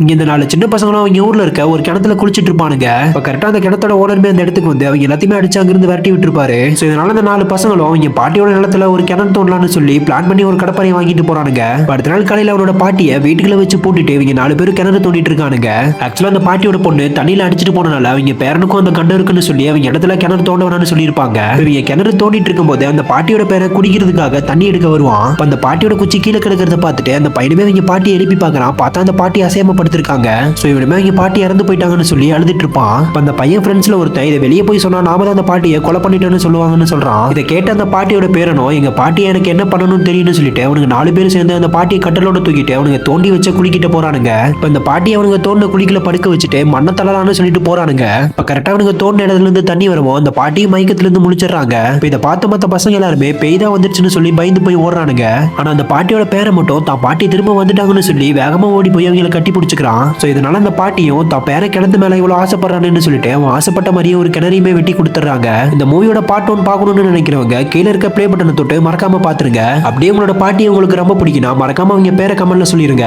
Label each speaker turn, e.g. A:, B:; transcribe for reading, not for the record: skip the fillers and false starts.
A: இங்க இந்த 4 சின்ன பசங்களும் அவங்க ஊர்ல இருக்க ஒரு கிணத்துல குளிச்சிட்டு இருப்பானுங்க. இப்ப கரெக்டா அந்த கிணத்தோட ஓனருமே அந்த இடத்துக்கு வந்து அவங்க எல்லாத்தையுமே அடிச்சு அங்கிருந்து விரட்டி விட்டுருப்பாரு. சோ இதனால அந்த 4 பசங்களும் அவங்க பாட்டியோட நிலத்துல ஒரு கிணறு தோண்டலாம்னு சொல்லி பிளான் பண்ணி ஒரு கடப்பாரையை வாங்கிட்டு போறானுங்க. அடுத்த நாள் காலையில அவனோட பாட்டியை வீட்டுக்குள்ள வச்சு பூட்டிட்டு இவங்க 4 பேரும் கிணறு தோண்டிட்டு இருக்கானுங்க. ஆக்சுவலா அந்த பாட்டியோட பொண்ணு தண்ணியில அடிச்சிட்டு போனனால அவங்க பேரனுக்கும் அந்த கண்டம் இருக்குன்னு சொல்லி அவங்க இடத்துல கிணறு தோண்ட வேணாம்னு சொல்லியிருப்பாங்க. இவங்க கிணறு தோண்டிட்டு இருக்கும்போது அந்த பாட்டியோட பேரை குடிக்கிறதுக்காக தண்ணி எடுக்க வருவான். அந்த பாட்டியோட குச்சி கீழே கிடக்கிறத பார்த்துட்டு அந்த பையனுமே அவங்க பாட்டியை எழுப்பி பாக்குறான். பார்த்தா அந்த பாட்டி அசையாம படுத்திருக்காங்க. சோ இவனுமே அவங்க பாட்டி இறந்து போயிட்டாங்கன்னு சொல்லி அழுதுட்டு இருப்பான். அந்த பையன் ஃப்ரெண்ட்ஸ்ல ஒருத்தன் இதை வெளியே போய் சொன்னா நாம தான் அந்த பாட்டியை கொலை பண்ணிட்டோம்னு சொல்லுவாங்கன்னு சொல்றான். இதை கேட்ட அந்த பாட்டியோட பேரனும் எங்க பாட்டியை எனக்கு என்ன பண்ணணும்னு தெரியும்னு சொல்லிட்டு அவனுக்கு 4 பேர் சேர்ந்து அந்த பாட்டியை கட்டலோட தூக்கிட்டு அவனுங்க தோண்டி வச்ச குளிக்கிட்ட போறானுங்க. இப்ப இந்த பாட்டியை அவனுங்க தோண்ட குளிக்கல படுக்க வச்சுட்டு மண்ணை தள்ளலாம்னு சொல்லிட்டு போறானுங்க. இப்ப கரெக்டா அவனுங்க தோண்ட இடத்துல இருந்து தண்ணி வருவோம். அந்த பாட்டியும் மயக்கத்துல இருந்து முழிச்சிடறாங்க. இப்ப இதை பார்த்த மத்த பசங்க எல்லாருமே பெய்தா வந்துருச்சுன்னு சொல்லி பயந்து போய் ஓடுறானுங்க. ஆனா அந்த பாட்டியோட பேரை மட்டும் தான் பாட்டி திரும்ப வந்துட்டாங்கன்னு சொல்லி வேகமா ஓடி போய் அவங்களை கட்டி பிடிச்சுக்கிறான். சோ இதனால அந்த பாட்டியும் தான் பேர கிணத்து மேல இவ்வளவு ஆசைப்படுறான்னு சொல்லிட்டு அவன் ஆசைப்பட்ட மாதிரியே ஒரு கிணறையுமே வெட்டி கொடுத்துறாங்க. இந்த மூவியோட பார்ட் 1 பார்க்கணும்னு நினைக்கிறவங்க கீழே இருக்க ப்ளே பட்டனை தொட்டு மறக்காம பாத்துருங்க. அப்படியே உங்களோட பாட்டி உங்களுக்கு ரொம்ப பிடிக்கும்னா மறக்காம அவங்க பேரை கமெண்ட்ல சொல்லிருங்க.